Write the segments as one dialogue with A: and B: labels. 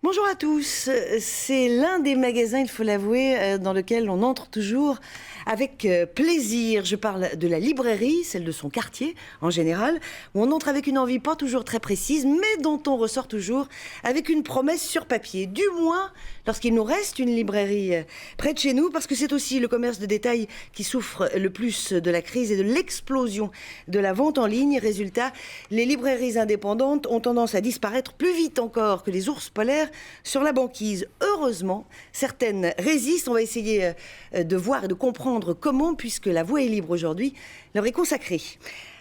A: Bonjour à tous, c'est l'un des magasins, il faut l'avouer, dans lequel on entre toujours avec plaisir. Je parle de la librairie, celle de son quartier en général, où on entre avec une envie pas toujours très précise, mais dont on ressort toujours avec une promesse sur papier. Du moins, lorsqu'il nous reste une librairie près de chez nous, parce que c'est aussi le commerce de détail qui souffre le plus de la crise et de l'explosion de la vente en ligne. Résultat, les librairies indépendantes ont tendance à disparaître plus vite encore que les ours polaires sur la banquise. Heureusement, certaines résistent. On va essayer de voir et de comprendre comment, puisque la voie est libre aujourd'hui, leur est consacrée.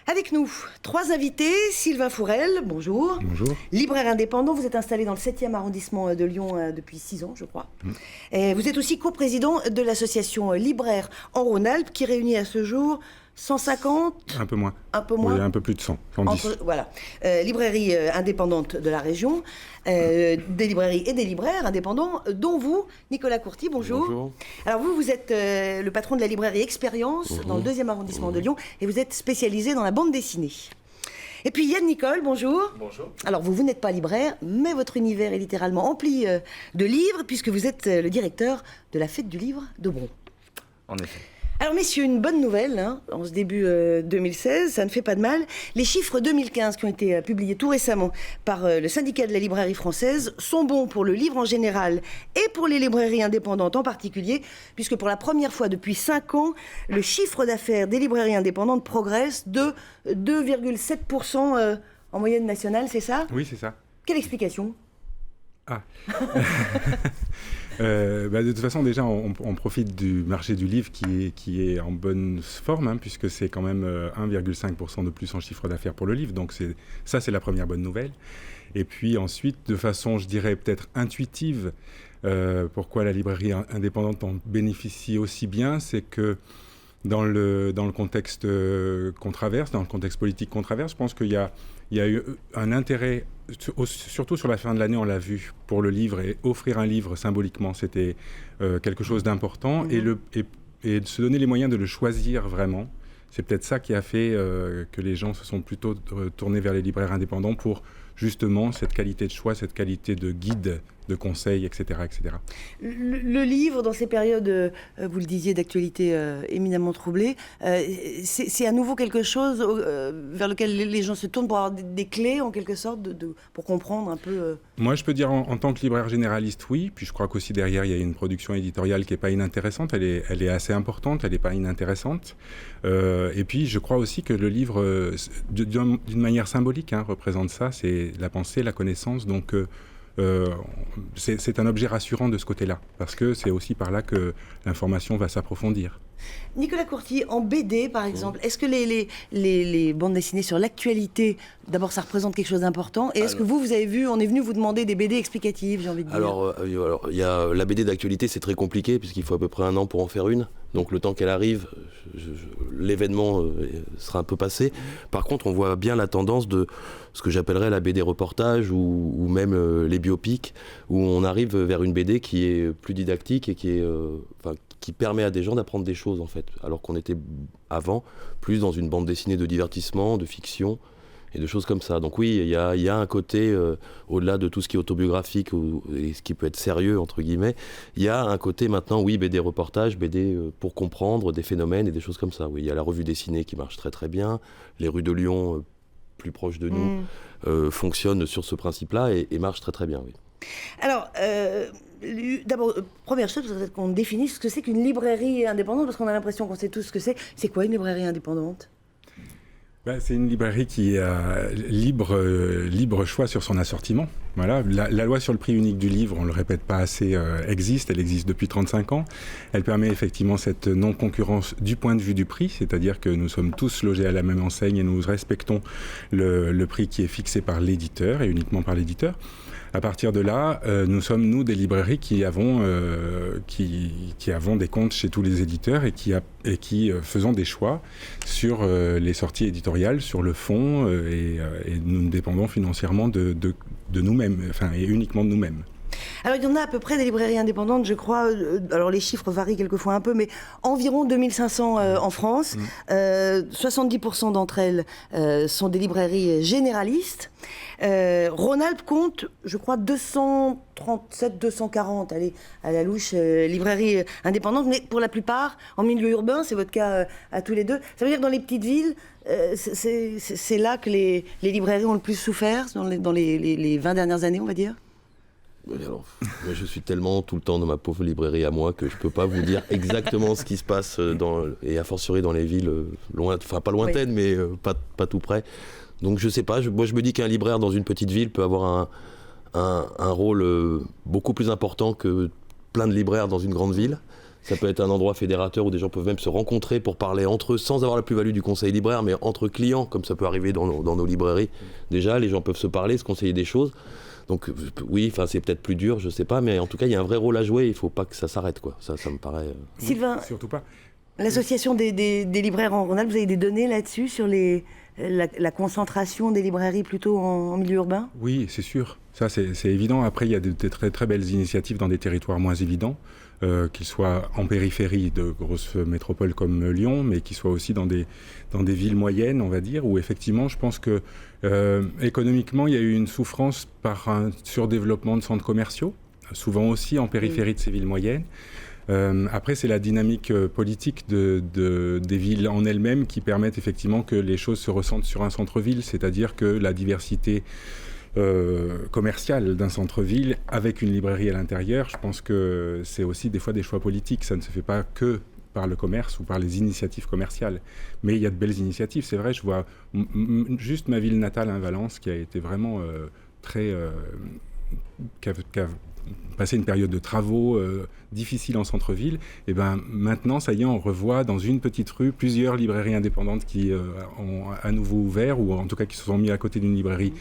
A: Avec nous, 3 invités. Sylvain Fourel, bonjour.
B: Bonjour.
A: Libraire indépendant, vous êtes installé dans le 7e arrondissement de Lyon depuis 6 ans, je crois. Et vous êtes aussi coprésident de l'association Libraire en Rhône-Alpes, qui réunit à ce jour 150...
B: Un peu moins.
A: Un peu moins.
B: Oui, un peu plus de 100, 110.
A: Voilà. Librairies indépendantes de la région, des librairies et des libraires indépendants, dont vous, Nicolas Courty, bonjour.
C: Bonjour.
A: Alors vous êtes le patron de la librairie Expérience dans le 2e arrondissement de Lyon, et vous êtes spécialisé dans la bande dessinée. Et puis Yann Nicole, bonjour.
C: Bonjour.
A: Alors vous n'êtes pas libraire, mais votre univers est littéralement empli de livres, puisque vous êtes le directeur de la Fête du Livre de Bron.
C: En effet.
A: Alors messieurs, une bonne nouvelle, en ce début 2016, ça ne fait pas de mal. Les chiffres 2015 qui ont été publiés tout récemment par le syndicat de la librairie française sont bons pour le livre en général et pour les librairies indépendantes en particulier, puisque pour la première fois depuis 5 ans, le chiffre d'affaires des librairies indépendantes progresse de 2,7% en moyenne nationale, c'est ça ?
B: Oui, c'est ça.
A: Quelle explication ?
B: De toute façon, déjà, on profite du marché du livre qui est en bonne forme, puisque c'est quand même 1,5% de plus en chiffre d'affaires pour le livre. Donc c'est la première bonne nouvelle. Et puis ensuite, de façon, je dirais, peut-être intuitive, pourquoi la librairie indépendante en bénéficie aussi bien, c'est que dans le contexte qu'on traverse, dans le contexte politique qu'on traverse, je pense qu'il y a eu un intérêt, surtout sur la fin de l'année, on l'a vu, pour le livre, et offrir un livre symboliquement, c'était quelque chose d'important, et de se donner les moyens de le choisir vraiment. C'est peut-être ça qui a fait que les gens se sont plutôt tournés vers les libraires indépendants pour justement cette qualité de choix, cette qualité de guide, de conseils, etc. etc.
A: Le livre, dans ces périodes, vous le disiez, d'actualité éminemment troublée, c'est à nouveau quelque chose vers lequel les gens se tournent pour avoir des clés, en quelque sorte, pour comprendre un peu...
B: Moi, je peux dire en tant que libraire généraliste, oui. Puis je crois qu'aussi derrière, il y a une production éditoriale qui n'est pas inintéressante. Elle est assez importante, elle n'est pas inintéressante. Et puis, je crois aussi que le livre, d'une manière symbolique, représente ça. C'est la pensée, la connaissance. Donc... c'est un objet rassurant de ce côté-là, parce que c'est aussi par là que l'information va s'approfondir.
A: Nicolas Courty, en BD par exemple, est-ce que les bandes dessinées sur l'actualité, d'abord ça représente quelque chose d'important, et est-ce que vous avez vu, on est venu vous demander des BD explicatives, j'ai envie de dire?
C: Alors, il y a la BD d'actualité, c'est très compliqué, puisqu'il faut à peu près 1 an pour en faire une. Donc le temps qu'elle arrive, l'événement sera un peu passé. Par contre, on voit bien la tendance de ce que j'appellerais la BD reportage ou même les biopics, où on arrive vers une BD qui est plus didactique et qui permet à des gens d'apprendre des choses en fait, alors qu'on était avant plus dans une bande dessinée de divertissement, de fiction et de choses comme ça. Donc oui, il y a un côté, au-delà de tout ce qui est autobiographique et ce qui peut être sérieux, entre guillemets, il y a un côté maintenant, oui, BD reportage, BD pour comprendre des phénomènes et des choses comme ça. Oui, il y a la revue dessinée qui marche très très bien, les rues de Lyon, plus proches de nous, fonctionnent sur ce principe-là et marchent très très bien, oui.
A: Alors, d'abord, première chose, peut-être qu'on définisse ce que c'est qu'une librairie indépendante, parce qu'on a l'impression qu'on sait tous ce que c'est. C'est quoi une librairie indépendante ?
B: C'est une librairie qui a libre choix sur son assortiment. Voilà. La loi sur le prix unique du livre, on ne le répète pas assez, existe. Elle existe depuis 35 ans. Elle permet effectivement cette non-concurrence du point de vue du prix, c'est-à-dire que nous sommes tous logés à la même enseigne et nous respectons le prix qui est fixé par l'éditeur et uniquement par l'éditeur. À partir de là, nous sommes, nous, des librairies qui avons des comptes chez tous les éditeurs et qui faisons des choix sur les sorties éditoriales, sur le fond, et nous dépendons financièrement de nous-mêmes, et uniquement de nous-mêmes.
A: Alors, il y en a à peu près des librairies indépendantes, je crois. Alors, les chiffres varient quelquefois un peu, mais environ 2500 en France. 70% d'entre elles sont des librairies généralistes. Rhône-Alpes compte, je crois, 237, 240, allez, à la louche, librairies indépendantes, mais pour la plupart, en milieu urbain, c'est votre cas à tous les deux. Ça veut dire que dans les petites villes, c'est là que les librairies ont le plus souffert, dans les 20 dernières années, on va dire?
C: Alors, moi, je suis tellement tout le temps dans ma pauvre librairie à moi que je ne peux pas vous dire exactement ce qui se passe, et a fortiori dans les villes, enfin pas lointaines, mais pas tout près. Donc je ne sais pas, moi je me dis qu'un libraire dans une petite ville peut avoir un rôle beaucoup plus important que plein de libraires dans une grande ville. Ça peut être un endroit fédérateur où des gens peuvent même se rencontrer pour parler entre eux sans avoir la plus-value du conseil libraire, mais entre clients, comme ça peut arriver dans nos librairies. Déjà, les gens peuvent se parler, se conseiller des choses. Donc oui, c'est peut-être plus dur, je ne sais pas, mais en tout cas, il y a un vrai rôle à jouer, il ne faut pas que ça s'arrête, quoi. Ça me paraît...
A: Sylvain,
B: surtout pas.
A: L'association des libraires en Rhône-Alpes, vous avez des données là-dessus, sur la concentration des librairies plutôt en milieu urbain?
B: Oui, c'est sûr. Ça, c'est évident. Après, il y a des très, très belles initiatives dans des territoires moins évidents, qu'ils soient en périphérie de grosses métropoles comme Lyon, mais qu'ils soient aussi dans des villes moyennes, on va dire, où effectivement, je pense que économiquement, il y a eu une souffrance par un surdéveloppement de centres commerciaux, souvent aussi en périphérie de ces villes moyennes. Après, c'est la dynamique politique des villes en elles-mêmes qui permettent effectivement que les choses se ressentent sur un centre-ville, c'est-à-dire que la diversité commerciale d'un centre-ville avec une librairie à l'intérieur, je pense que c'est aussi des fois des choix politiques. Ça ne se fait pas que par le commerce ou par les initiatives commerciales. Mais il y a de belles initiatives, c'est vrai. Je vois juste ma ville natale, Valence, qui a été vraiment très... qui a passé une période de travaux difficiles en centre-ville, et ben maintenant, ça y est, on revoit dans une petite rue plusieurs librairies indépendantes qui ont à nouveau ouvert, ou en tout cas qui se sont mis à côté d'une librairie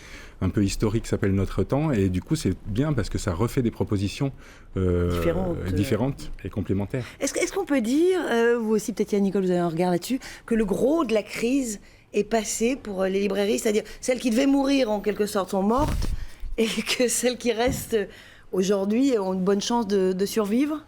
B: un peu historique qui s'appelle Notre Temps, et du coup, c'est bien parce que ça refait des propositions différentes et complémentaires.
A: Est-ce qu'on peut dire, vous aussi, peut-être Yann Nicole, vous avez un regard là-dessus, que le gros de la crise est passé pour les librairies, c'est-à-dire celles qui devaient mourir en quelque sorte sont mortes, et que celles qui restent aujourd'hui ont une bonne chance de survivre?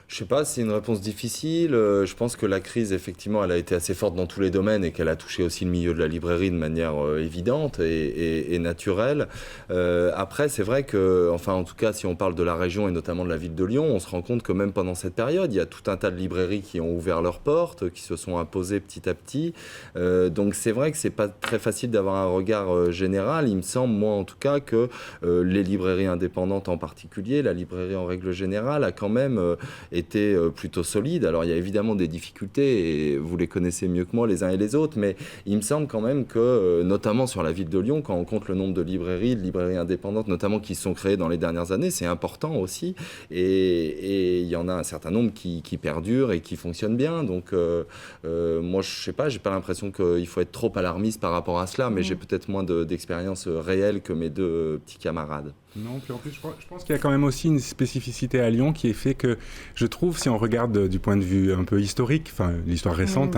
D: Je sais pas, c'est une réponse difficile. Je pense que la crise, effectivement, elle a été assez forte dans tous les domaines et qu'elle a touché aussi le milieu de la librairie de manière évidente et naturelle. Après, c'est vrai que, enfin, en tout cas, si on parle de la région et notamment de la ville de Lyon, on se rend compte que même pendant cette période, il y a tout un tas de librairies qui ont ouvert leurs portes, qui se sont imposées petit à petit. Donc, c'est vrai que c'est pas très facile d'avoir un regard général. Il me semble, moi, en tout cas, que les librairies indépendantes en particulier, la librairie en règle générale, a quand même était plutôt solide. Alors il y a évidemment des difficultés et vous les connaissez mieux que moi les uns et les autres, mais il me semble quand même que, notamment sur la ville de Lyon, quand on compte le nombre de librairies indépendantes notamment qui se sont créées dans les dernières années, c'est important aussi, et il y en a un certain nombre qui perdurent et qui fonctionnent bien. Donc moi je sais pas, j'ai pas l'impression qu'il faut être trop alarmiste par rapport à cela, mais j'ai peut-être moins d'expérience réelle que mes deux petits camarades.
B: Non, puis en plus, je pense qu'il y a quand même aussi une spécificité à Lyon qui est fait que, je trouve, si on regarde du point de vue un peu historique, enfin l'histoire récente,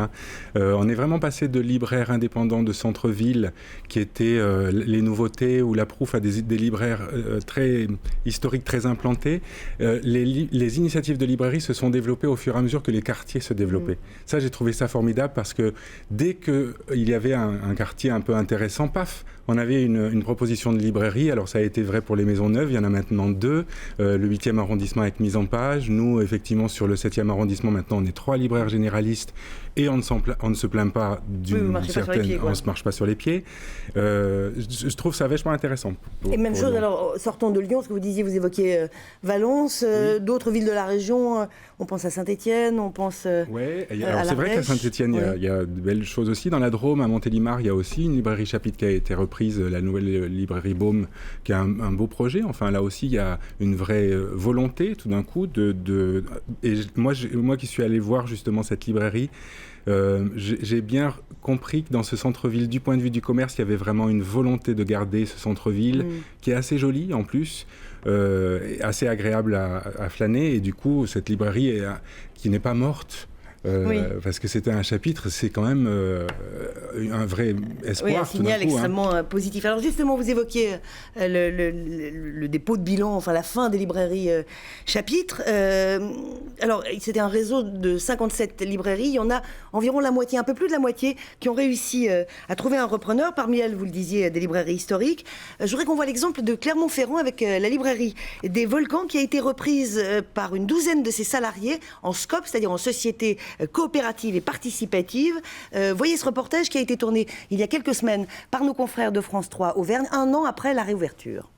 B: on est vraiment passé de libraires indépendants de centre-ville qui étaient les nouveautés ou la prouf à des libraires très historiques, très implantés. Les initiatives de librairie se sont développées au fur et à mesure que les quartiers se développaient. Ça, j'ai trouvé ça formidable parce que dès qu'il y avait un quartier un peu intéressant, paf, on avait une proposition de librairie. Alors ça a été vrai pour les Maisons Neuves, il y en a maintenant 2. Le 8e arrondissement avec Mise en Page. Nous, effectivement, sur le 7e arrondissement, maintenant, on est 3 libraires généralistes et on ne se plaint pas d'une certaine... on ne se marche pas sur les pieds. Je trouve ça vachement intéressant.
A: Et même chose, alors, sortons de Lyon, ce que vous disiez, vous évoquiez Valence, oui. D'autres villes de la région, on pense à Saint-Étienne, on pense
B: ouais, alors c'est vrai qu'à Saint-Étienne, il y a de belles choses aussi. Dans la Drôme, à Montélimar, il y a aussi une librairie chapitre qui a été reprise, la nouvelle librairie Baume, qui a un beau projet. Enfin, là aussi, il y a une vraie volonté, tout d'un coup, et moi qui suis allé voir justement cette librairie, j'ai bien compris que dans ce centre-ville, du point de vue du commerce, il y avait vraiment une volonté de garder ce centre-ville qui est assez joli en plus, assez agréable à flâner. Et du coup, cette librairie qui n'est pas morte, parce que c'était un chapitre, c'est quand même un vrai espoir.
A: Oui, un signal
B: tout d'un coup,
A: extrêmement positif. Alors justement, vous évoquiez le dépôt de bilan, enfin la fin des librairies chapitres. Alors, c'était un réseau de 57 librairies. Il y en a environ la moitié, un peu plus de la moitié, qui ont réussi à trouver un repreneur. Parmi elles, vous le disiez, des librairies historiques. Je voudrais qu'on voit l'exemple de Clermont-Ferrand avec la librairie des Volcans, qui a été reprise par une douzaine de ses salariés en SCOP, c'est-à-dire en société coopérative et participative. Voyez ce reportage qui a été tourné il y a quelques semaines par nos confrères de France 3 Auvergne, un an après la réouverture.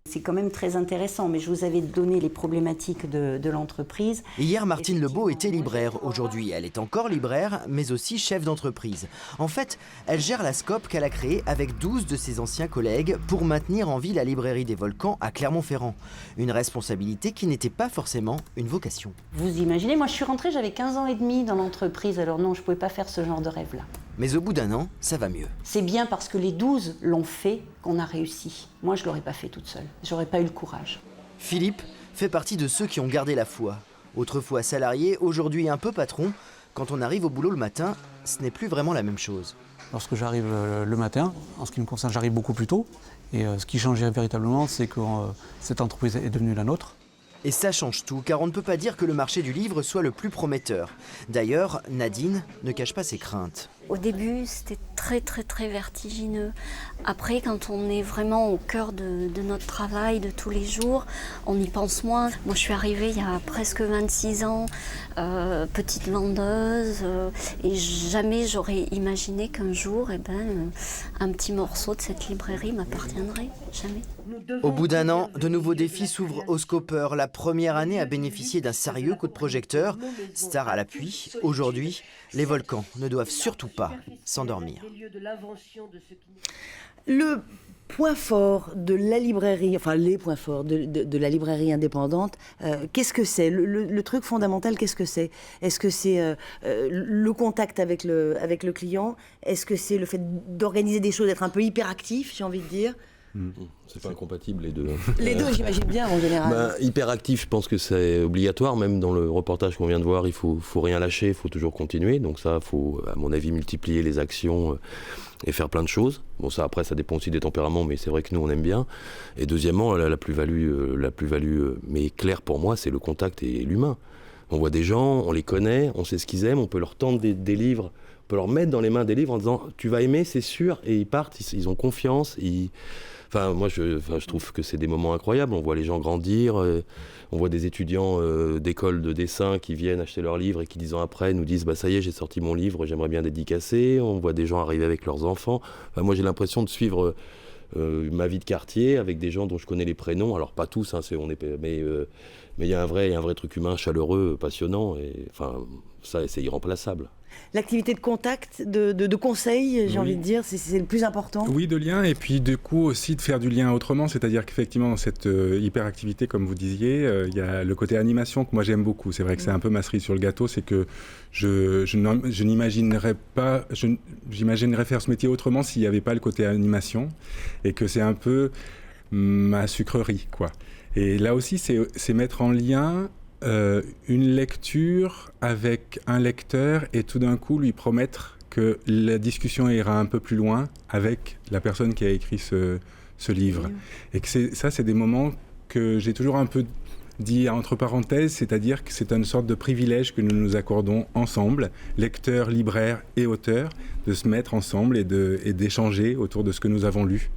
E: C'est quand même très intéressant, mais je vous avais donné les problématiques de l'entreprise.
F: Hier, Martine Lebeau était libraire. Aujourd'hui, elle est encore libraire, mais aussi chef d'entreprise. En fait, elle gère la SCOP qu'elle a créée avec 12 de ses anciens collègues pour maintenir en vie la librairie des Volcans à Clermont-Ferrand. Une responsabilité qui n'était pas forcément une vocation.
E: Vous imaginez, moi je suis rentrée, j'avais 15 ans et demi dans l'entreprise, alors non, je ne pouvais pas faire ce genre de rêve-là.
F: Mais au bout d'un an, ça va mieux.
E: C'est bien parce que les 12 l'ont fait qu'on a réussi. Moi, je ne l'aurais pas fait toute seule. J'aurais pas eu le courage.
F: Philippe fait partie de ceux qui ont gardé la foi. Autrefois salarié, aujourd'hui un peu patron. Quand on arrive au boulot le matin, ce n'est plus vraiment la même chose.
G: Lorsque j'arrive le matin, en ce qui me concerne, j'arrive beaucoup plus tôt. Et ce qui changeait véritablement, c'est que cette entreprise est devenue la nôtre.
F: Et ça change tout, car on ne peut pas dire que le marché du livre soit le plus prometteur. D'ailleurs, Nadine ne cache pas ses craintes.
H: Au début, c'était très vertigineux. Après, quand on est vraiment au cœur de notre travail de tous les jours, on y pense moins. Moi, je suis arrivée il y a presque 26 ans, petite vendeuse, et jamais j'aurais imaginé qu'un jour, un petit morceau de cette librairie m'appartiendrait. Jamais.
F: Au bout d'un an, de nouveaux défis s'ouvrent aux scopeurs. La première année a bénéficié d'un sérieux coup de projecteur. Star à l'appui, aujourd'hui, les Volcans ne doivent surtout pas s'endormir.
A: Le point fort de la librairie, enfin les points forts de la librairie indépendante, qu'est-ce que c'est ? Le truc fondamental, qu'est-ce que c'est ? Est-ce que c'est le contact avec le client ? Est-ce que c'est le fait d'organiser des choses, d'être un peu hyperactif, j'ai envie de dire ?
C: C'est pas incompatible les deux.
A: Les deux, j'imagine bien, en général.
C: Hyperactif, je pense que c'est obligatoire. Même dans le reportage qu'on vient de voir, il faut rien lâcher, il faut toujours continuer. Donc ça, il faut, à mon avis, multiplier les actions et faire plein de choses. Bon, ça, après, ça dépend aussi des tempéraments, mais c'est vrai que nous, on aime bien. Et deuxièmement, la plus-value, mais claire pour moi, c'est le contact et l'humain. On voit des gens, on les connaît, on sait ce qu'ils aiment, on peut leur tendre des livres, on peut leur mettre dans les mains des livres en disant « tu vas aimer, c'est sûr », et ils partent, ils ont confiance, Enfin, moi, je trouve que c'est des moments incroyables. On voit les gens grandir, on voit des étudiants d'école de dessin qui viennent acheter leurs livres et qui 10 ans après nous disent « bah ça y est, j'ai sorti mon livre, j'aimerais bien dédicacer ». On voit des gens arriver avec leurs enfants. Enfin, moi, j'ai l'impression de suivre ma vie de quartier avec des gens dont je connais les prénoms. Alors, pas tous, hein, mais il y a un vrai truc humain chaleureux, passionnant. Et enfin, ça, c'est irremplaçable.
A: L'activité de contact, de conseil, j'ai envie de dire, c'est le plus important.
B: Oui, de lien, et puis du coup aussi de faire du lien autrement, c'est-à-dire qu'effectivement dans cette hyperactivité, comme vous disiez, il y a le côté animation que moi j'aime beaucoup. C'est vrai que c'est un peu ma cerise sur le gâteau, c'est que je n'imaginerais pas, j'imaginerais faire ce métier autrement s'il n'y avait pas le côté animation, et que c'est un peu ma sucrerie, quoi. Et là aussi, c'est mettre en lien une lecture avec un lecteur et tout d'un coup lui promettre que la discussion ira un peu plus loin avec la personne qui a écrit ce livre. Et que c'est des moments que j'ai toujours un peu dit entre parenthèses, c'est-à-dire que c'est une sorte de privilège que nous nous accordons ensemble, lecteurs, libraires et auteurs, de se mettre ensemble et d'échanger autour de ce que nous avons lu.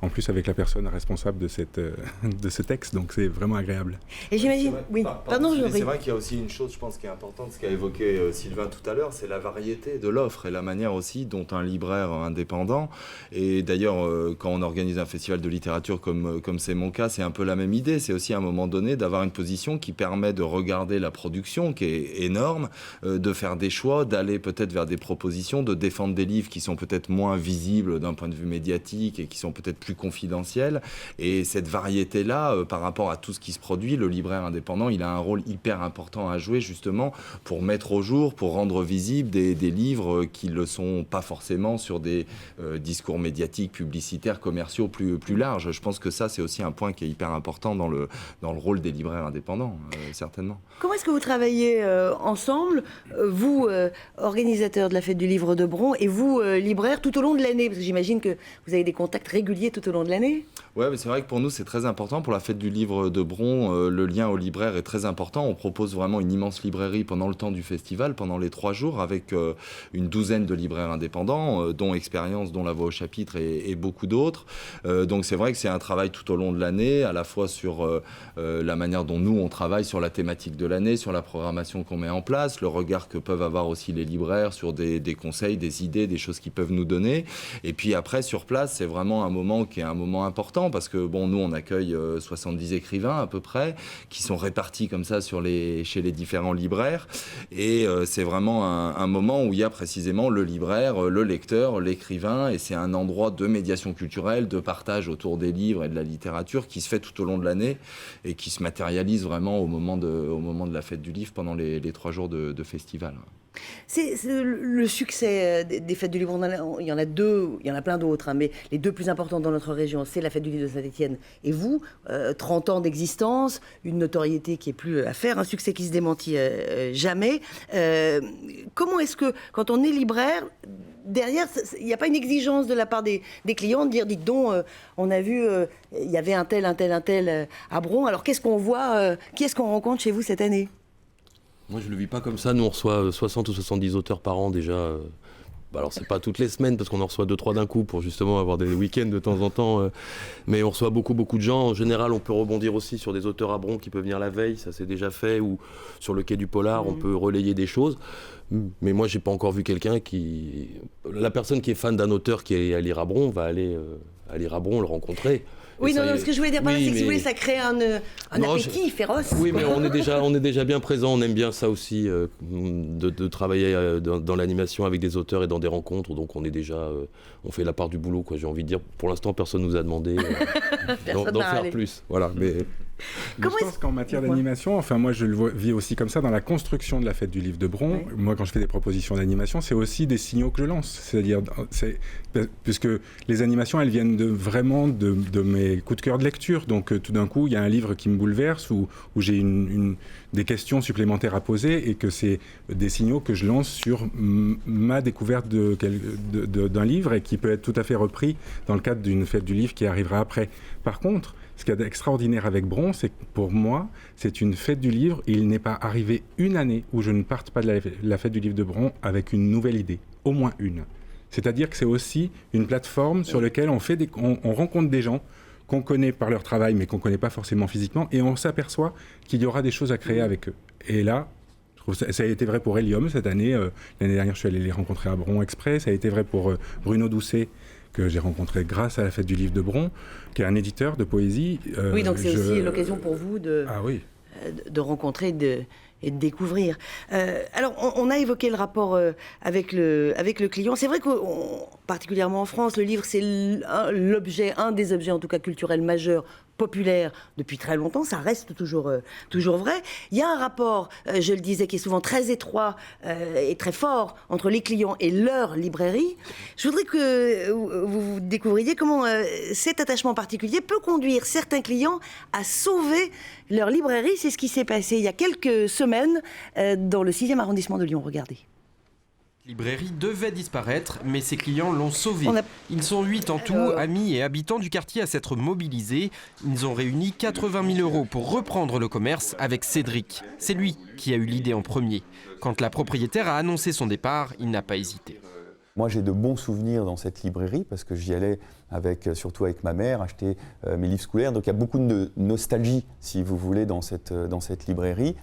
B: En plus avec la personne responsable de ce texte, donc c'est vraiment agréable.
A: Et j'imagine, oui, pardon,
D: c'est vrai qu'il y a aussi une chose, je pense, qui est importante, ce qu'a évoqué Sylvain tout à l'heure, c'est la variété de l'offre et la manière aussi dont un libraire indépendant, et d'ailleurs quand on organise un festival de littérature comme c'est mon cas, c'est un peu la même idée, c'est aussi à un moment donné d'avoir une position qui permet de regarder la production qui est énorme, de faire des choix, d'aller peut-être vers des propositions, de défendre des livres qui sont peut-être moins visibles d'un point de vue médiatique et qui sont peut-être plus confidentiel. Et cette variété-là, par rapport à tout ce qui se produit, le libraire indépendant, il a un rôle hyper important à jouer justement pour mettre au jour, pour rendre visibles des livres qui ne le sont pas forcément sur des discours médiatiques, publicitaires, commerciaux plus larges. Je pense que ça, c'est aussi un point qui est hyper important dans le rôle des libraires indépendants, certainement.
A: Comment est-ce que vous travaillez ensemble, vous, organisateurs de la fête du livre de Bron, et vous, libraires, tout au long de l'année? Parce que j'imagine que vous avez des contacts réguliers tout au long de l'année.
D: Ouais, mais c'est vrai que pour nous, c'est très important. Pour la fête du livre de Bron, le lien au libraire est très important. On propose vraiment une immense librairie pendant le temps du festival, pendant les 3 jours, avec une douzaine de libraires indépendants, dont Expérience, dont La Voix au chapitre et beaucoup d'autres. Donc c'est vrai que c'est un travail tout au long de l'année, à la fois sur la manière dont nous, on travaille sur la thématique de l'année, sur la programmation qu'on met en place, le regard que peuvent avoir aussi les libraires sur des conseils, des idées, des choses qu'ils peuvent nous donner. Et puis après, sur place, c'est vraiment un moment qui est un moment important, parce que bon, nous, on accueille 70 écrivains à peu près, qui sont répartis comme ça chez les différents libraires. Et c'est vraiment un moment où il y a précisément le libraire, le lecteur, l'écrivain, et c'est un endroit de médiation culturelle, de partage autour des livres et de la littérature qui se fait tout au long de l'année et qui se matérialise vraiment au moment de la fête du livre pendant les 3 jours de festival.
A: C'est le succès des fêtes du livre. Il y en a 2, il y en a plein d'autres, hein, mais les 2 plus importantes dans notre région, c'est la fête du livre de Saint-Étienne et vous, 30 ans d'existence, une notoriété qui est plus à faire, un succès qui se démentit jamais. Comment est-ce que, quand on est libraire, derrière, il n'y a pas une exigence de la part des clients de dire, dites donc, on a vu, il y avait un tel à Bron, alors qu'est-ce qu'on voit, qui est-ce qu'on rencontre chez vous cette année?
C: Moi, je ne le vis pas comme ça. Nous, on reçoit 60 ou 70 auteurs par an déjà. Alors, c'est pas toutes les semaines, parce qu'on en reçoit 2-3 d'un coup pour justement avoir des week-ends de temps en temps. Mais on reçoit beaucoup de gens. En général, on peut rebondir aussi sur des auteurs à Bron qui peuvent venir la veille. Ça, c'est déjà fait. Ou sur le quai du Polar, on peut relayer des choses. Mais moi, j'ai pas encore vu quelqu'un qui... La personne qui est fan d'un auteur qui est à lire à Bron va aller à lire à Bron, le rencontrer.
A: Oui, non, ce que je voulais dire par là, c'est que si vous voulez, ça crée un appétit féroce.
C: Oui, mais on est déjà bien présent. On aime bien ça aussi, de travailler dans l'animation avec des auteurs et dans des rencontres. Donc on est déjà, on fait la part du boulot, quoi. J'ai envie de dire. Pour l'instant, personne nous a demandé d'en faire plus. Voilà. Mais
B: je pense qu'en matière d'animation, enfin moi je le vis aussi comme ça dans la construction de la fête du livre de Bron. Oui. Moi, quand je fais des propositions d'animation, c'est aussi des signaux que je lance. C'est-à-dire, puisque les animations, elles viennent vraiment de mes coups de cœur de lecture. Donc tout d'un coup, il y a un livre qui me bouleverse où j'ai des questions supplémentaires à poser et que c'est des signaux que je lance sur ma découverte d'un livre et qui peut être tout à fait repris dans le cadre d'une fête du livre qui arrivera après. Par contre, ce qu'il y a d'extraordinaire avec Bron, c'est que pour moi, c'est une fête du livre et il n'est pas arrivé une année où je ne parte pas de la fête du livre de Bron avec une nouvelle idée, au moins une. C'est-à-dire que c'est aussi une plateforme sur laquelle on rencontre des gens qu'on connaît par leur travail, mais qu'on ne connaît pas forcément physiquement, et on s'aperçoit qu'il y aura des choses à créer avec eux. Et là, je trouve ça a été vrai pour Hélium cette année. L'année dernière, je suis allé les rencontrer à Bron Express. Ça a été vrai pour Bruno Doucet, que j'ai rencontré grâce à la fête du livre de Bron, qui est un éditeur de poésie.
A: Oui, donc c'est aussi l'occasion pour vous de rencontrer et de découvrir. Alors, on a évoqué le rapport avec le client. C'est vrai que, particulièrement en France, le livre, c'est un des objets, en tout cas culturels majeurs, populaire depuis très longtemps, ça reste toujours vrai. Il y a un rapport, je le disais, qui est souvent très étroit et très fort entre les clients et leur librairie. Je voudrais que vous découvriez comment cet attachement particulier peut conduire certains clients à sauver leur librairie. C'est ce qui s'est passé il y a quelques semaines dans le 6e arrondissement de Lyon. Regardez.
I: La librairie devait disparaître, mais ses clients l'ont sauvée. Ils sont 8 en tout, amis et habitants du quartier à s'être mobilisés. Ils ont réuni 80 000 € pour reprendre le commerce avec Cédric. C'est lui qui a eu l'idée en premier. Quand la propriétaire a annoncé son départ, il n'a pas hésité.
J: Moi, j'ai de bons souvenirs dans cette librairie parce que j'y allais surtout avec ma mère, acheter mes livres scolaires. Donc il y a beaucoup de nostalgie, si vous voulez, dans cette librairie.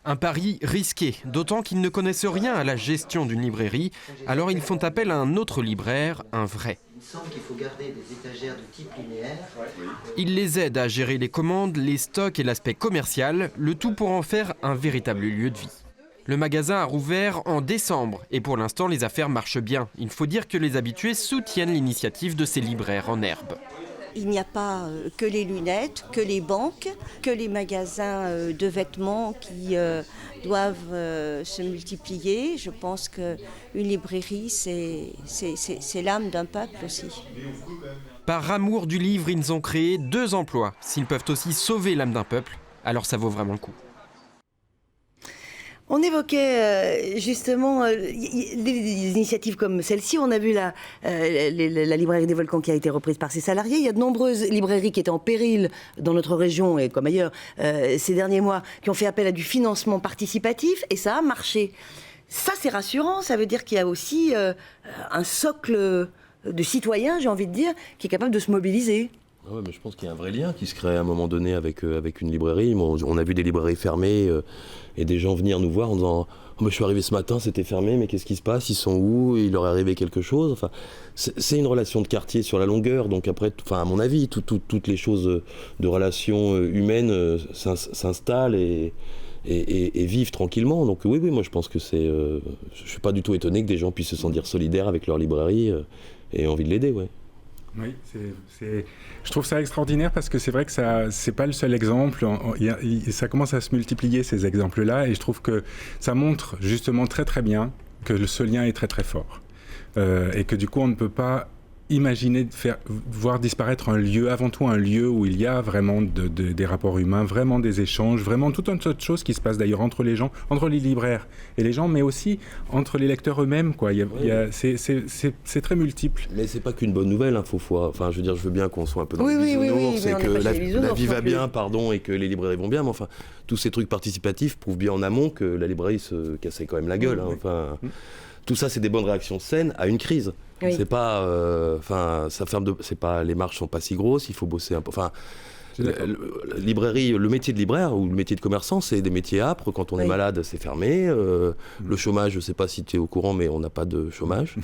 I: Un pari risqué, d'autant qu'ils ne connaissent rien à la gestion d'une librairie. Alors ils font appel à un autre libraire, un vrai.
K: Il me semble qu'il faut garder des étagères de type linéaire.
I: Il les aide à gérer les commandes, les stocks et l'aspect commercial, le tout pour en faire un véritable lieu de vie. Le magasin a rouvert en décembre et pour l'instant les affaires marchent bien. Il faut dire que les habitués soutiennent l'initiative de ces libraires en herbe.
L: il n'y a pas que les lunettes, que les banques, que les magasins de vêtements qui doivent se multiplier. Je pense qu'une librairie, c'est l'âme d'un peuple aussi.
I: Par amour du livre, ils ont créé 2 emplois. S'ils peuvent aussi sauver l'âme d'un peuple, alors ça vaut vraiment le coup.
A: On évoquait justement des initiatives comme celle-ci. On a vu la librairie des Volcans qui a été reprise par ses salariés. Il y a de nombreuses librairies qui étaient en péril dans notre région et comme ailleurs ces derniers mois, qui ont fait appel à du financement participatif et ça a marché. Ça, c'est rassurant. Ça veut dire qu'il y a aussi un socle de citoyens, j'ai envie de dire, qui est capable de se mobiliser.
C: Ouais, mais je pense qu'il y a un vrai lien qui se crée à un moment donné avec une librairie. On a vu des librairies fermées et des gens venir nous voir en disant « Je suis arrivé ce matin, c'était fermé, mais qu'est-ce qui se passe? Ils sont où? Il leur est arrivé quelque chose ?» Enfin, c'est une relation de quartier sur la longueur. Donc après, à mon avis, toutes les choses de relations humaines s'installent et vivent tranquillement. Donc oui, moi je pense que c'est... je ne suis pas du tout étonné que des gens puissent se sentir solidaires avec leur librairie et envie de l'aider, ouais.
B: Oui, je trouve ça extraordinaire parce que c'est vrai que c'est pas le seul exemple. Ça commence à se multiplier ces exemples-là et je trouve que ça montre justement très très bien que ce lien est très très fort et que du coup on ne peut pas imaginer voir disparaître un lieu, avant tout un lieu où il y a vraiment des rapports humains, vraiment des échanges, vraiment toute une autre chose qui se passe d'ailleurs entre les gens, entre les libraires et les gens, mais aussi entre les lecteurs eux-mêmes, quoi. C'est très multiple.
C: Mais c'est pas qu'une bonne nouvelle, enfin, je veux dire, je veux bien qu'on soit un peu dans le bisounours, et que la vie va bien, et que les librairies vont bien, mais enfin, tous ces trucs participatifs prouvent bien en amont que la librairie se cassait quand même la gueule, hein, tout ça, c'est des bonnes réactions saines à une crise. Oui. C'est pas, c'est pas, les marges sont pas si grosses. Il faut bosser un peu. Enfin, librairie, le métier de libraire ou le métier de commerçant, c'est des métiers âpres. Quand on est malade, c'est fermé. Le chômage, je sais pas si tu es au courant, mais on n'a pas de chômage.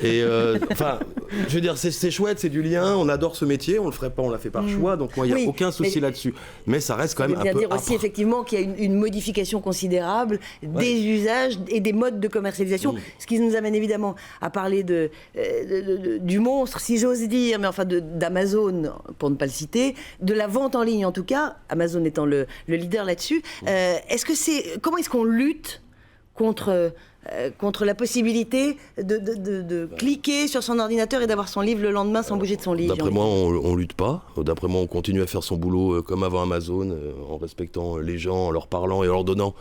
C: Et je veux dire, c'est chouette, c'est du lien. On adore ce métier. On le ferait pas, on l'a fait par choix. Donc moi, il y a aucun souci là-dessus. Mais ça reste quand même un peu. Ça veut dire aussi effectivement
A: qu'il y a une modification considérable des usages et des modes de commercialisation. Ce qui nous amène évidemment à parler du monstre, si j'ose dire, mais enfin d'Amazon, pour ne pas le citer, de la vente en ligne en tout cas, Amazon étant le leader là-dessus. Comment est-ce qu'on lutte contre la possibilité de cliquer sur son ordinateur et d'avoir son livre le lendemain sans bouger de son lit?
C: D'après moi, on lutte pas. D'après moi, on continue à faire son boulot comme avant Amazon, en respectant les gens, en leur parlant et en leur donnant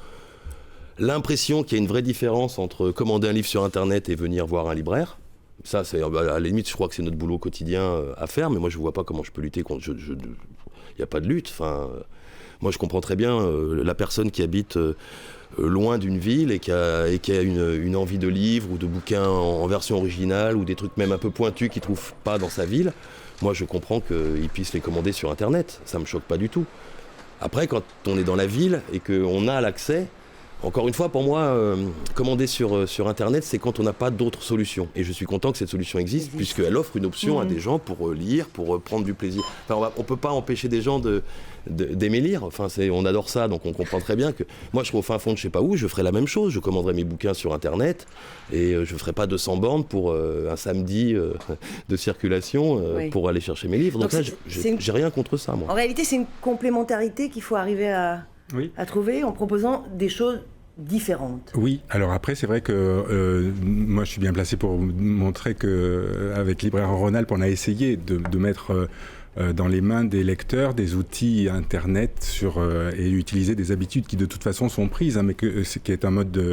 C: l'impression qu'il y a une vraie différence entre commander un livre sur Internet et venir voir un libraire. Ça, à la limite, je crois que c'est notre boulot quotidien à faire, mais moi, je ne vois pas comment je peux lutter contre... Il n'y a pas de lutte. Enfin, moi, je comprends très bien la personne qui habite loin d'une ville et qui a une envie de livre ou de bouquins en version originale ou des trucs même un peu pointus qu'il ne trouve pas dans sa ville. Moi, je comprends qu'il puisse les commander sur Internet. Ça ne me choque pas du tout. Après, quand on est dans la ville et qu'on a l'accès... Encore une fois, pour moi, commander sur Internet, c'est quand on n'a pas d'autres solutions. Et je suis content que cette solution existe, puisqu'elle offre une option à des gens pour lire, pour prendre du plaisir. Enfin, on ne peut pas empêcher des gens d'aimer lire. Enfin, on adore ça, donc on comprend très bien que... Moi, je serais au fin fond de je ne sais pas où, je ferais la même chose. Je commanderais mes bouquins sur Internet et je ne ferais pas 200 bornes pour un samedi de circulation pour aller chercher mes livres. Donc là, j'ai rien contre ça, moi.
A: En réalité, c'est une complémentarité qu'il faut arriver à trouver en proposant des choses différentes.
B: Oui, alors après c'est vrai que moi je suis bien placé pour montrer qu'avec Libraire en Rhône-Alpes on a essayé de mettre dans les mains des lecteurs des outils Internet et utiliser des habitudes qui de toute façon sont prises, hein, mais qui est un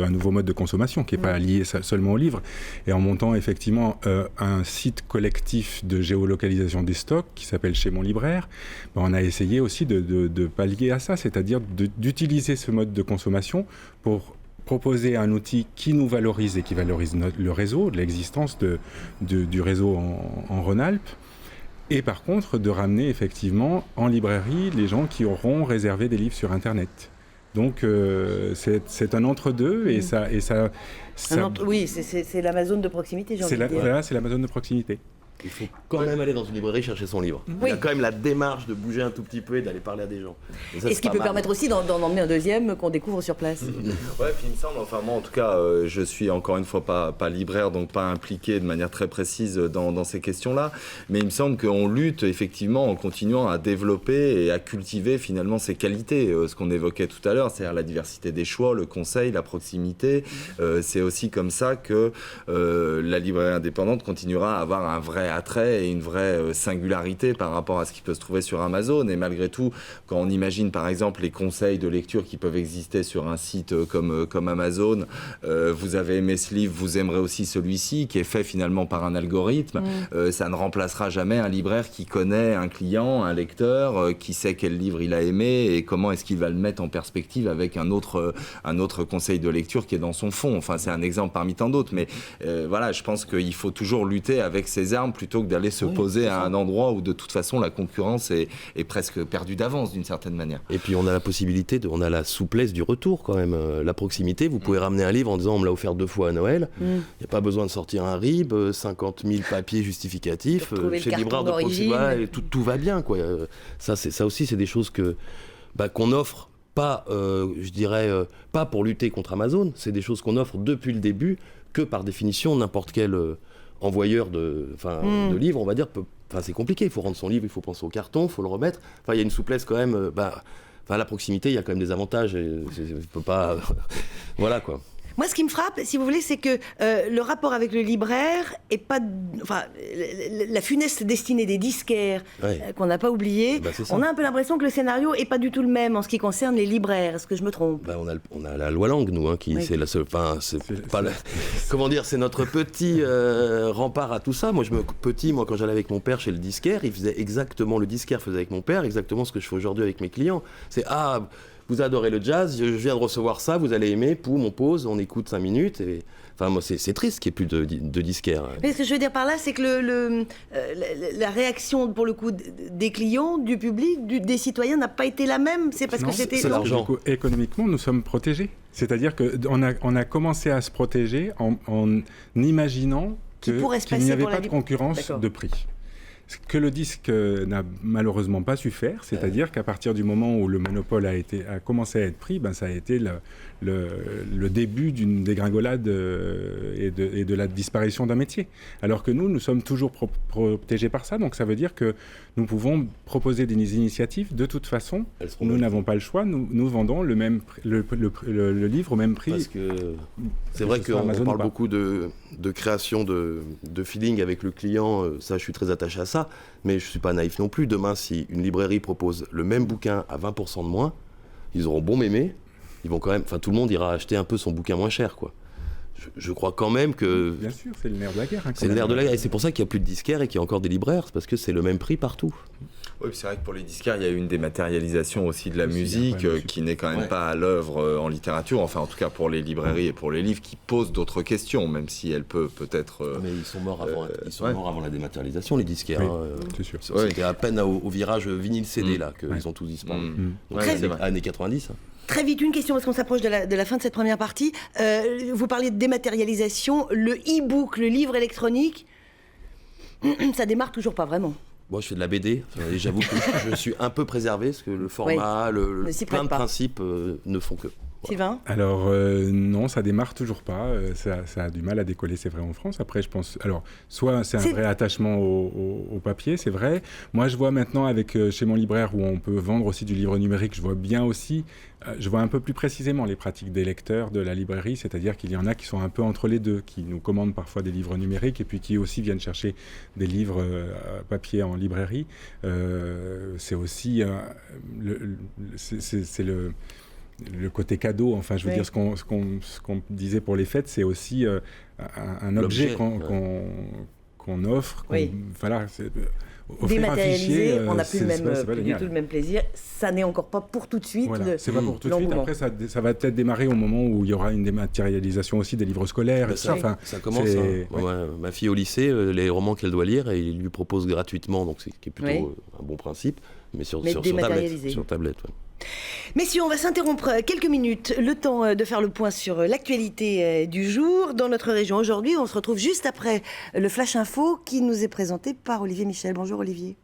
B: nouveau mode de consommation qui n'est pas lié seulement au livre. Et en montant effectivement un site collectif de géolocalisation des stocks qui s'appelle Chez mon libraire, on a essayé aussi de pallier à ça, c'est-à-dire d'utiliser ce mode de consommation pour proposer un outil qui nous valorise et qui valorise le réseau, l'existence du réseau en Rhône-Alpes. Et par contre, de ramener effectivement en librairie les gens qui auront réservé des livres sur Internet. Donc c'est un entre-deux et oui,
A: c'est l'Amazon de proximité, j'ai envie de dire.
B: Voilà, c'est l'Amazon de proximité.
C: Il faut quand même aller dans une librairie chercher son livre. Il y a quand même la démarche de bouger un tout petit peu et d'aller parler à des gens.
A: Et ce qui peut permettre aussi d'en emmener un deuxième qu'on découvre sur place.
D: Ouais, puis il me semble, enfin moi en tout cas, je suis encore une fois pas libraire, donc pas impliqué de manière très précise dans ces questions-là, mais il me semble qu'on lutte effectivement en continuant à développer et à cultiver finalement ces qualités, ce qu'on évoquait tout à l'heure, c'est-à-dire la diversité des choix, le conseil, la proximité. C'est aussi comme ça que la librairie indépendante continuera à avoir un vrai attrait et une vraie singularité par rapport à ce qui peut se trouver sur Amazon. Et malgré tout, quand on imagine par exemple les conseils de lecture qui peuvent exister sur un site comme Amazon, vous avez aimé ce livre, vous aimerez aussi celui-ci, qui est fait finalement par un algorithme. Ça ne remplacera jamais un libraire qui connaît un client, un lecteur, qui sait quel livre il a aimé et comment est-ce qu'il va le mettre en perspective avec un autre conseil de lecture qui est dans son fond. Enfin, c'est un exemple parmi tant d'autres, mais voilà, je pense qu'il faut toujours lutter avec ses armes plutôt que d'aller se poser à un endroit où de toute façon la concurrence est presque perdue d'avance d'une certaine manière.
C: Et puis on a la possibilité, on a la souplesse du retour quand même, la proximité. Vous pouvez ramener un livre en disant on me l'a offert 2 fois à Noël. Il n'y a pas besoin de sortir un RIB, 50 000 papiers justificatifs, chez le libraire de proximité, et tout va bien, quoi. Ça aussi, c'est des choses qu'on offre. Pas, je dirais, pas pour lutter contre Amazon, c'est des choses qu'on offre depuis le début, que par définition, n'importe quel envoyeur de livres, on va dire, c'est compliqué, il faut rendre son livre, il faut penser au carton, il faut le remettre, il y a une souplesse quand même, à la proximité, il y a quand même des avantages, je peux pas... voilà, quoi.
A: Moi, ce qui me frappe, si vous voulez, c'est que le rapport avec le libraire est pas... la funeste destinée des disquaires, qu'on n'a pas oublié, on a un peu l'impression que le scénario est pas du tout le même en ce qui concerne les libraires. Est-ce que je me trompe ?
C: On a la loi Langue, nous, qui c'est la seule... comment dire, c'est notre petit rempart à tout ça. Moi, quand j'allais avec mon père chez le disquaire, le disquaire faisait avec mon père exactement ce que je fais aujourd'hui avec mes clients. C'est... vous adorez le jazz, je viens de recevoir ça, vous allez aimer, on pose, on écoute 5 minutes. Et... Enfin, moi, c'est triste qu'il n'y ait plus de disquaires.
A: Mais ce que je veux dire par là, c'est que la réaction, pour le coup, des clients, du public, des citoyens n'a pas été la même. C'est parce que c'était...
B: C'est l'argent. Économiquement, nous sommes protégés. C'est-à-dire qu'on a commencé à se protéger en imaginant qu'il n'y avait pas de concurrence de prix. Ce que le disque n'a malheureusement pas su faire, c'est-à-dire qu'à partir du moment où le monopole a commencé à être pris, ça a été le début d'une dégringolade et de la disparition d'un métier. Alors que nous sommes toujours protégés par ça, donc ça veut dire que nous pouvons proposer des initiatives. De toute façon, nous n'avons pas le choix, nous vendons le livre au même prix.
C: Parce que c'est vrai qu'on parle beaucoup de création de feeling avec le client, ça je suis très attaché à ça, mais je ne suis pas naïf non plus. Demain, si une librairie propose le même bouquin à 20% de moins, ils auront bon mémé, ils vont quand même, tout le monde ira acheter un peu son bouquin moins cher, quoi. Je crois quand même que...
B: Bien sûr, c'est le nerf de la guerre.
C: C'est le nerf de la guerre, et c'est pour ça qu'il n'y a plus de disquaires et qu'il y a encore des libraires, parce que c'est le même prix partout.
D: Oui, c'est vrai que pour les disquaires, il y a eu une dématérialisation aussi de la musique qui n'est quand même pas à l'œuvre en littérature, enfin en tout cas pour les librairies et pour les livres, qui posent d'autres questions, même si elle peut-être...
C: Mais ils sont morts avant la dématérialisation, les disquaires.
B: C'est sûr.
C: C'était à peine au virage vinyle-CD là qu'ils ont tous disparu. Donc c'est années 90.
A: Très vite, une question, parce qu'on s'approche de la fin de cette première partie. Vous parliez de dématérialisation, le e-book, le livre électronique, ça démarre toujours pas vraiment.
C: Moi, je fais de la BD, et j'avoue que je suis un peu préservé, parce que le format, plein de principes ne font que...
A: Sylvain ?
B: Alors non, ça démarre toujours pas. Ça a du mal à décoller, c'est vrai, en France. Après, je pense... Alors, soit c'est un vrai attachement au papier, c'est vrai. Moi, je vois maintenant, chez mon libraire, où on peut vendre aussi du livre numérique, je vois bien aussi... je vois un peu plus précisément les pratiques des lecteurs de la librairie, c'est-à-dire qu'il y en a qui sont un peu entre les deux, qui nous commandent parfois des livres numériques et puis qui aussi viennent chercher des livres papier en librairie. C'est aussi... c'est le côté cadeau, enfin je veux dire ce qu'on disait pour les fêtes, c'est aussi un objet qu'on offre, voilà,
A: dématérialisé, on n'a plus du tout le même plaisir, ça n'est encore pas pour tout de suite.
B: Voilà, c'est pas pour tout de suite, après ça va peut-être démarrer au moment où il y aura une dématérialisation aussi des livres scolaires, et ça
C: commence. Ma fille au lycée, les romans qu'elle doit lire, et il lui propose gratuitement, donc c'est plutôt un bon principe, mais sur tablette.
A: Messieurs, on va s'interrompre quelques minutes, le temps de faire le point sur l'actualité du jour dans notre région. Aujourd'hui, on se retrouve juste après le Flash Info qui nous est présenté par Olivier Michel. Bonjour Olivier.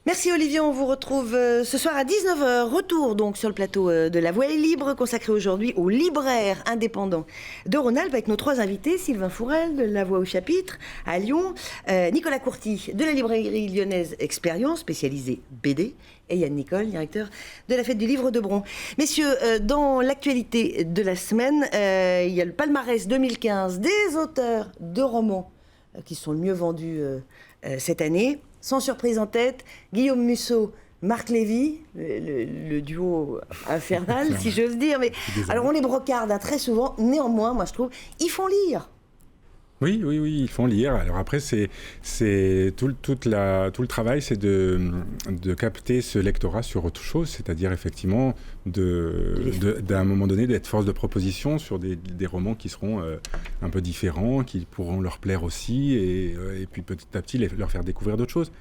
A: Merci Olivier, on vous retrouve ce soir à 19h. Retour donc sur le plateau de La Voix est libre, consacré aujourd'hui aux libraires indépendants de Rhône-Alpes avec nos 3 invités, Sylvain Fourel de La Voix au chapitre à Lyon, Nicolas Courty de la librairie lyonnaise Expérience, spécialisée BD, et Yann Nicole, directeur de la Fête du Livre de Bron. Messieurs, dans l'actualité de la semaine, il y a le palmarès 2015 des auteurs de romans qui sont le mieux vendus cette année. Sans surprise en tête, Guillaume Musso, Marc Lévy, le duo infernal, si j'ose dire. Mais alors on les brocarde très souvent. Néanmoins, moi je trouve, ils font lire.
B: Oui, ils font lire. Alors après, c'est tout le travail, c'est de capter ce lectorat sur autre chose, c'est-à-dire effectivement d'un moment donné d'être force de proposition sur des romans qui seront un peu différents, qui pourront leur plaire aussi, et puis petit à petit leur faire découvrir d'autres choses.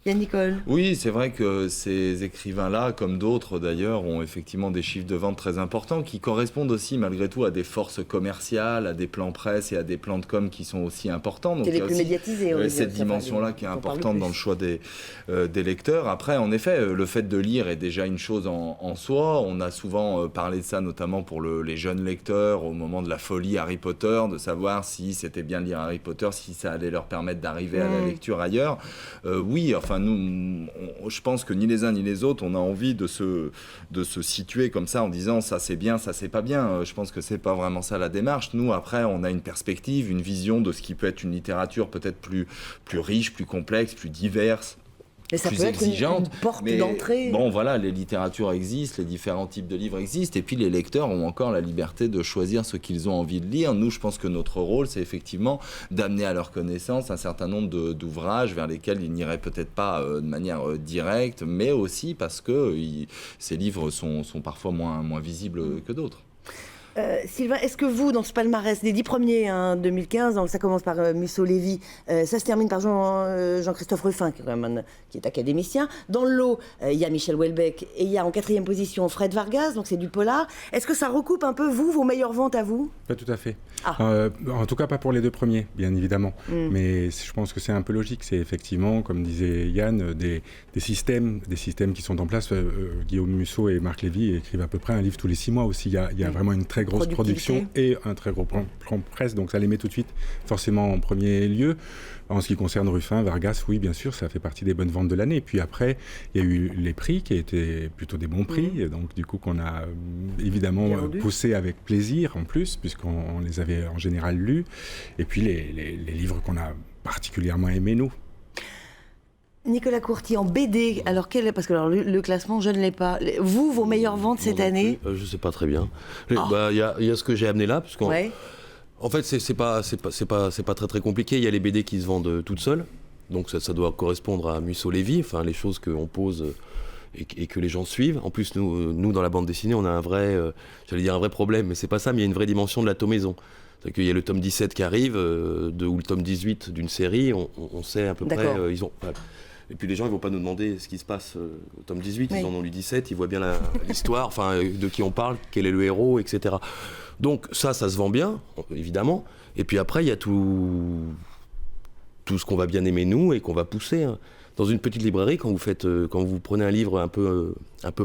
A: Yann Nicole.
D: Oui, c'est vrai que ces écrivains-là, comme d'autres d'ailleurs, ont effectivement des chiffres de vente très importants qui correspondent aussi malgré tout à des forces commerciales, à des plans presse et à des plans de com qui sont aussi importants. Donc
A: c'est les plus médiatisés.
D: Cette dimension-là qui est importante dans le choix des lecteurs. Après, en effet, le fait de lire est déjà une chose en soi. On a souvent parlé de ça, notamment pour les jeunes lecteurs, au moment de la folie Harry Potter, de savoir si c'était bien de lire Harry Potter, si ça allait leur permettre d'arriver à la lecture ailleurs. Oui, enfin, nous, je pense que ni les uns ni les autres, on a envie de se situer comme ça en disant ça c'est bien, ça c'est pas bien. Je pense que c'est pas vraiment ça la démarche. Nous, après, on a une perspective, une vision de ce qui peut être une littérature peut-être plus riche, plus complexe, plus diverse.
A: Mais ça
D: plus
A: peut être
D: exigeante.
A: une porte d'entrée.
D: Bon, voilà, les littératures existent, les différents types de livres existent, et puis les lecteurs ont encore la liberté de choisir ce qu'ils ont envie de lire. Nous, je pense que notre rôle, c'est effectivement d'amener à leur connaissance un certain nombre d'ouvrages vers lesquels ils n'iraient peut-être pas de manière directe, mais aussi parce que ces livres sont parfois moins visibles que d'autres.
A: Sylvain, est-ce que vous, dans ce palmarès des 10 premiers, 2015, donc ça commence par Musso-Lévy, ça se termine par Jean-Christophe Ruffin, qui est académicien. Dans le lot, il y a Michel Houellebecq et il y a en 4e position Fred Vargas, donc c'est du polar. Est-ce que ça recoupe un peu, vos meilleures ventes à vous ?
B: Pas tout à fait. En tout cas, pas pour les 2 premiers, bien évidemment. Mais je pense que c'est un peu logique. C'est effectivement, comme disait Yann, des systèmes qui sont en place. Guillaume Musso et Marc Lévy écrivent à peu près un livre tous les 6 mois aussi. Il y a vraiment une très grosse production et un très gros plan presse, donc ça les met tout de suite forcément en premier lieu. En ce qui concerne Ruffin, Vargas, oui, bien sûr, ça fait partie des bonnes ventes de l'année. Et puis après, il y a eu les prix qui étaient plutôt des bons prix, et donc du coup qu'on a évidemment poussé avec plaisir en plus, puisqu'on les avait en général lus. Et puis les livres qu'on a particulièrement aimés, nous.
A: Nicolas Courty, en BD, alors parce que le classement, je ne l'ai pas. Vous, vos meilleures ventes cette année ?
C: Je ne sais pas très bien. Il y a ce que j'ai amené là, parce qu'en en fait, c'est pas très très compliqué. Il y a les BD qui se vendent toutes seules, donc ça doit correspondre à Musso-Lévy, enfin les choses qu'on pose et que les gens suivent. En plus, nous dans la bande dessinée, on a un vrai problème, mais c'est pas ça, mais il y a une vraie dimension de la tomaison. C'est-à-dire qu'il y a le tome 17 qui arrive, ou le tome 18 d'une série, on sait à peu près, Et puis les gens, ils vont pas nous demander ce qui se passe au tome 18, ils en ont lu 17, ils voient bien l'histoire, de qui on parle, quel est le héros, etc. Donc ça se vend bien, évidemment. Et puis après, il y a tout ce qu'on va bien aimer nous et qu'on va pousser. Dans une petite librairie, quand vous prenez un livre un peu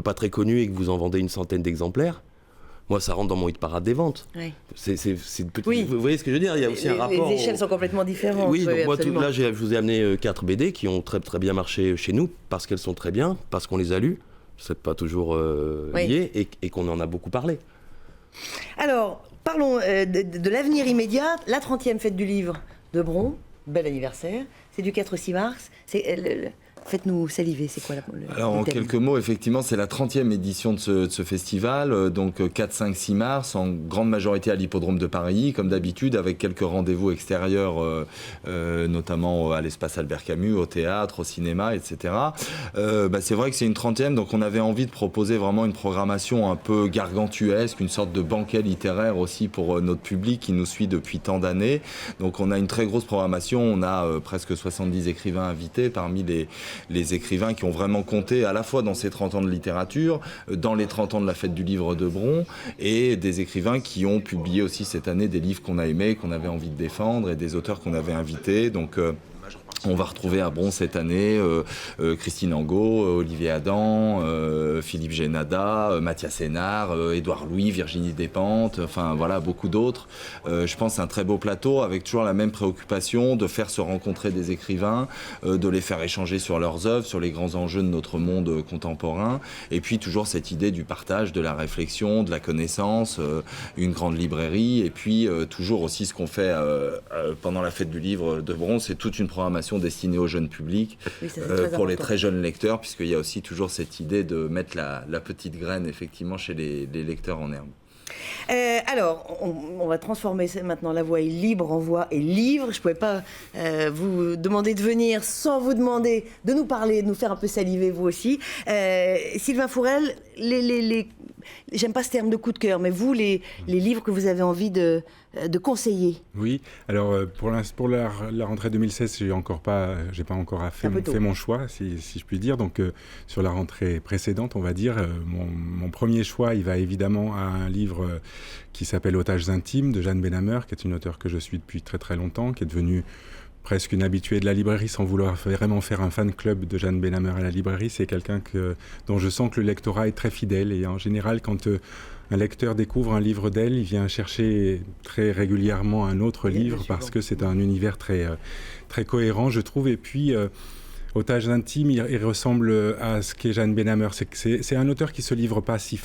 C: pas très connu et que vous en vendez une centaine d'exemplaires, moi, ça rentre dans mon hit parade des ventes. Oui. C'est une petite... Vous voyez ce que je veux dire ? Il y a aussi un rapport...
A: Les échelles sont complètement différentes.
C: Oui, donc moi, là, je vous ai amené 4 BD qui ont très, très bien marché chez nous, parce qu'elles sont très bien, parce qu'on les a lues. C'est pas toujours lié, et qu'on en a beaucoup parlé.
A: Alors, parlons de l'avenir immédiat. La 30e fête du livre de Bron, bel anniversaire. C'est du 4 au 6 mars. Faites-nous saliver, c'est quoi
D: Alors, en quelques mots, effectivement, c'est la 30e édition de ce festival, donc 4, 5, 6 mars, en grande majorité à l'hippodrome de Paris, comme d'habitude, avec quelques rendez-vous extérieurs, notamment à l'espace Albert Camus, au théâtre, au cinéma, etc. C'est vrai que c'est une 30e, donc on avait envie de proposer vraiment une programmation un peu gargantuesque, une sorte de banquet littéraire aussi pour notre public qui nous suit depuis tant d'années. Donc on a une très grosse programmation, on a presque 70 écrivains invités parmi les écrivains qui ont vraiment compté à la fois dans ces 30 ans de littérature, dans les 30 ans de la fête du livre de Bron, et des écrivains qui ont publié aussi cette année des livres qu'on a aimés, qu'on avait envie de défendre, et des auteurs qu'on avait invités. Donc on va retrouver à Bron cette année Christine Angot, Olivier Adam, Philippe Génada, Mathias Hénard, Édouard Louis, Virginie Despentes, enfin voilà, beaucoup d'autres. Je pense que c'est un très beau plateau avec toujours la même préoccupation de faire se rencontrer des écrivains, de les faire échanger sur leurs œuvres, sur les grands enjeux de notre monde contemporain, et puis toujours cette idée du partage, de la réflexion, de la connaissance, une grande librairie, et puis toujours aussi ce qu'on fait pendant la fête du livre de Bron, c'est toute une programmation destinée au jeune public,
A: oui, ça,
D: pour les très jeunes lecteurs, puisqu'il y a aussi toujours cette idée de mettre la petite graine effectivement chez les lecteurs en herbe.
A: Alors, on va transformer maintenant la voix est libre en voix est livre. Je ne pouvais pas vous demander de venir sans vous demander de nous parler, de nous faire un peu saliver vous aussi. Sylvain Fourel, j'aime pas ce terme de coup de cœur, mais vous, les livres que vous avez envie de conseiller.
B: Oui, alors pour la rentrée 2016, j'ai pas encore fait mon choix, si je puis dire. Donc sur la rentrée précédente, on va dire, mon premier choix, il va évidemment à un livre qui s'appelle Otages intimes de Jeanne Benhammer, qui est une auteure que je suis depuis très très longtemps, qui est devenue presque une habituée de la librairie sans vouloir vraiment faire un fan club de Jeanne Benhammer à la librairie. C'est quelqu'un dont je sens que le lectorat est très fidèle, et en général quand un lecteur découvre un livre d'elle, il vient chercher très régulièrement un autre livre parce que c'est un univers très, très cohérent, je trouve. Et puis, Otages intimes, il ressemble à ce qu'est Jeanne Benhammer. C'est un auteur qui ne se livre pas si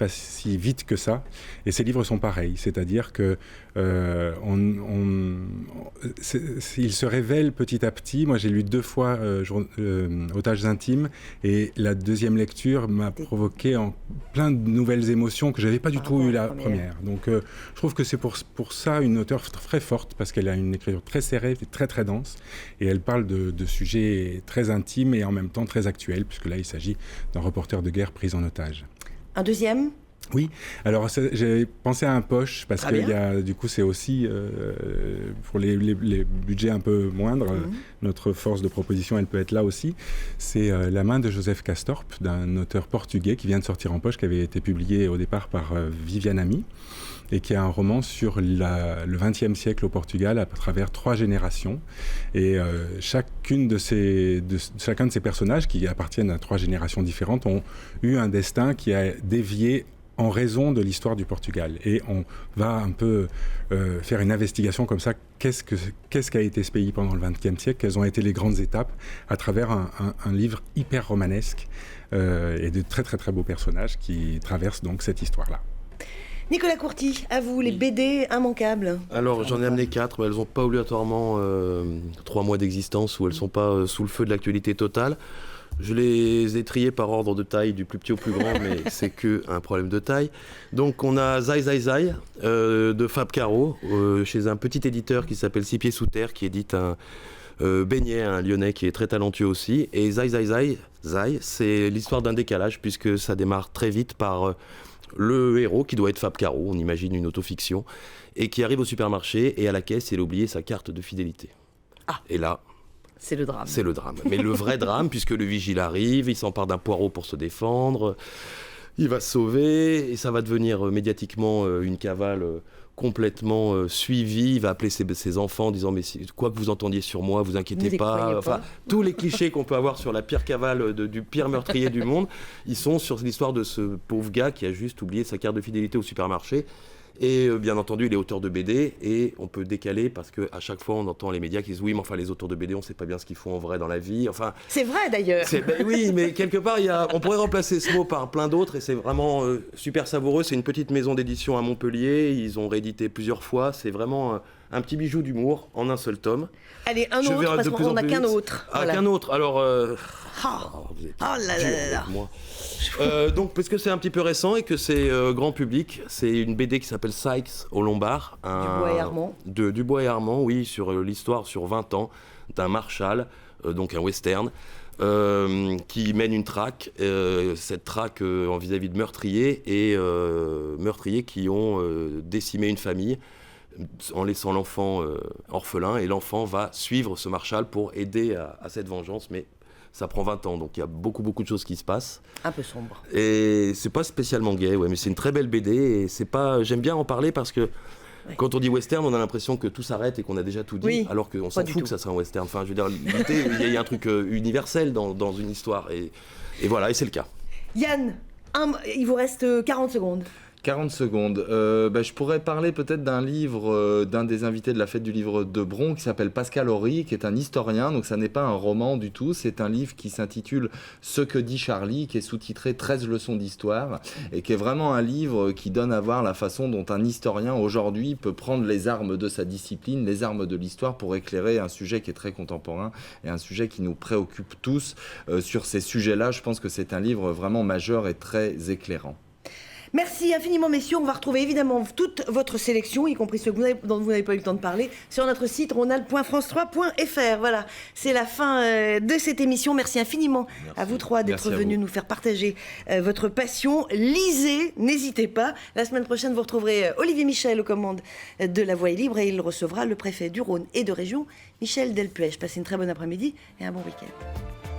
B: vite que ça. Et ses livres sont pareils. C'est-à-dire que il se révèle petit à petit. Moi, j'ai lu 2 fois Otages intimes, et la deuxième lecture m'a provoqué plein de nouvelles émotions que je n'avais pas du tout eu la première. Donc, je trouve que c'est pour ça une auteure très forte, parce qu'elle a une écriture très serrée, très très dense, et elle parle de sujets très intimes et en même temps très actuels, puisque là, il s'agit d'un reporter de guerre pris en otage.
A: Un deuxième ?
B: Oui, alors j'ai pensé à un poche, parce que du coup c'est aussi pour les budgets un peu moindres, notre force de proposition elle peut être là aussi. C'est La main de Joseph Castorp, d'un auteur portugais qui vient de sortir en poche, qui avait été publié au départ par Viviane Ami, et qui est un roman sur le XXe siècle au Portugal à travers 3 générations. Et chacun de ces personnages, qui appartiennent à 3 générations différentes, ont eu un destin qui a dévié en raison de l'histoire du Portugal. Et on va un peu faire une investigation comme ça. Qu'est-ce qu'a été ce pays pendant le XXe siècle ? Quelles ont été les grandes étapes à travers un livre hyper romanesque et de très très très beaux personnages qui traversent donc cette histoire-là.
A: Nicolas Courty, à vous, les BD immanquables.
C: Alors, j'en ai amené 4, mais elles n'ont pas obligatoirement 3 mois d'existence, ou elles ne sont pas sous le feu de l'actualité totale. Je les ai triés par ordre de taille, du plus petit au plus grand, mais c'est qu'un problème de taille. Donc on a Zai Zai Zai de Fab Caro, chez un petit éditeur qui s'appelle Six Pieds Sous Terre, qui édite un Beignet, un Lyonnais qui est très talentueux aussi. Et Zai Zai Zai, c'est l'histoire d'un décalage, puisque ça démarre très vite par le héros, qui doit être Fab Caro, on imagine une autofiction, et qui arrive au supermarché, et à la caisse, il a oublié sa carte de fidélité. Et là...
A: c'est le drame.
C: C'est le drame. Mais le vrai drame, puisque le vigile arrive, il s'empare d'un poireau pour se défendre, il va se sauver, et ça va devenir médiatiquement une cavale complètement suivie. Il va appeler ses enfants en disant « mais quoi que vous entendiez sur moi, vous inquiétez pas ». Enfin, tous les clichés qu'on peut avoir sur la pire cavale du pire meurtrier du monde, ils sont sur l'histoire de ce pauvre gars qui a juste oublié sa carte de fidélité au supermarché. Et bien entendu, il est auteur de BD, et on peut décaler parce qu'à chaque fois, on entend les médias qui disent « oui, mais enfin, les auteurs de BD, on ne sait pas bien ce qu'ils font en vrai dans la vie ». Enfin,
A: c'est vrai d'ailleurs.
C: Oui, mais quelque part, on pourrait remplacer ce mot par plein d'autres, et c'est vraiment super savoureux. C'est une petite maison d'édition à Montpellier, ils ont réédité plusieurs fois. C'est vraiment un petit bijou d'humour en un seul tome.
A: Allez, un autre, parce qu'on n'a qu'un autre.
C: Ah, voilà. Qu'un autre. Alors... donc, parce que c'est un petit peu récent et que c'est grand public, c'est une BD qui s'appelle Sykes au Lombard.
A: Dubois et Armand.
C: Dubois et Armand, oui, sur l'histoire sur 20 ans d'un marshal, donc un western, qui mène une traque, cette traque vis-à-vis de meurtriers, et meurtriers qui ont décimé une famille en laissant l'enfant orphelin, et l'enfant va suivre ce marshal pour aider à cette vengeance, mais ça prend 20 ans, donc il y a beaucoup de choses qui se passent.
A: Un peu sombre.
C: Et c'est pas spécialement gay, ouais, mais c'est une très belle BD, et c'est pas... J'aime bien en parler parce que quand on dit western, on a l'impression que tout s'arrête et qu'on a déjà tout dit, alors qu'on s'en fout que ça soit un western. Enfin, je veux dire, il y a un truc universel dans une histoire, et voilà, et c'est le cas.
A: Yann, il vous reste 40 secondes.
D: 40 secondes. Je pourrais parler peut-être d'un livre d'un des invités de la fête du livre de Bron qui s'appelle Pascal Horry, qui est un historien, donc ça n'est pas un roman du tout, c'est un livre qui s'intitule Ce que dit Charlie, qui est sous-titré 13 leçons d'histoire, et qui est vraiment un livre qui donne à voir la façon dont un historien aujourd'hui peut prendre les armes de sa discipline, les armes de l'histoire, pour éclairer un sujet qui est très contemporain et un sujet qui nous préoccupe tous. Sur ces sujets-là, je pense que c'est un livre vraiment majeur et très éclairant.
A: Merci infiniment, messieurs. On va retrouver évidemment toute votre sélection, y compris ceux dont vous n'avez pas eu le temps de parler, sur notre site ronald.france3.fr. Voilà, c'est la fin de cette émission. Merci infiniment à vous trois d'être venus nous faire partager votre passion. Lisez, n'hésitez pas. La semaine prochaine, vous retrouverez Olivier Michel aux commandes de La Voix est libre, et il recevra le préfet du Rhône et de région, Michel Delpech. Passez une très bonne après-midi et un bon week-end.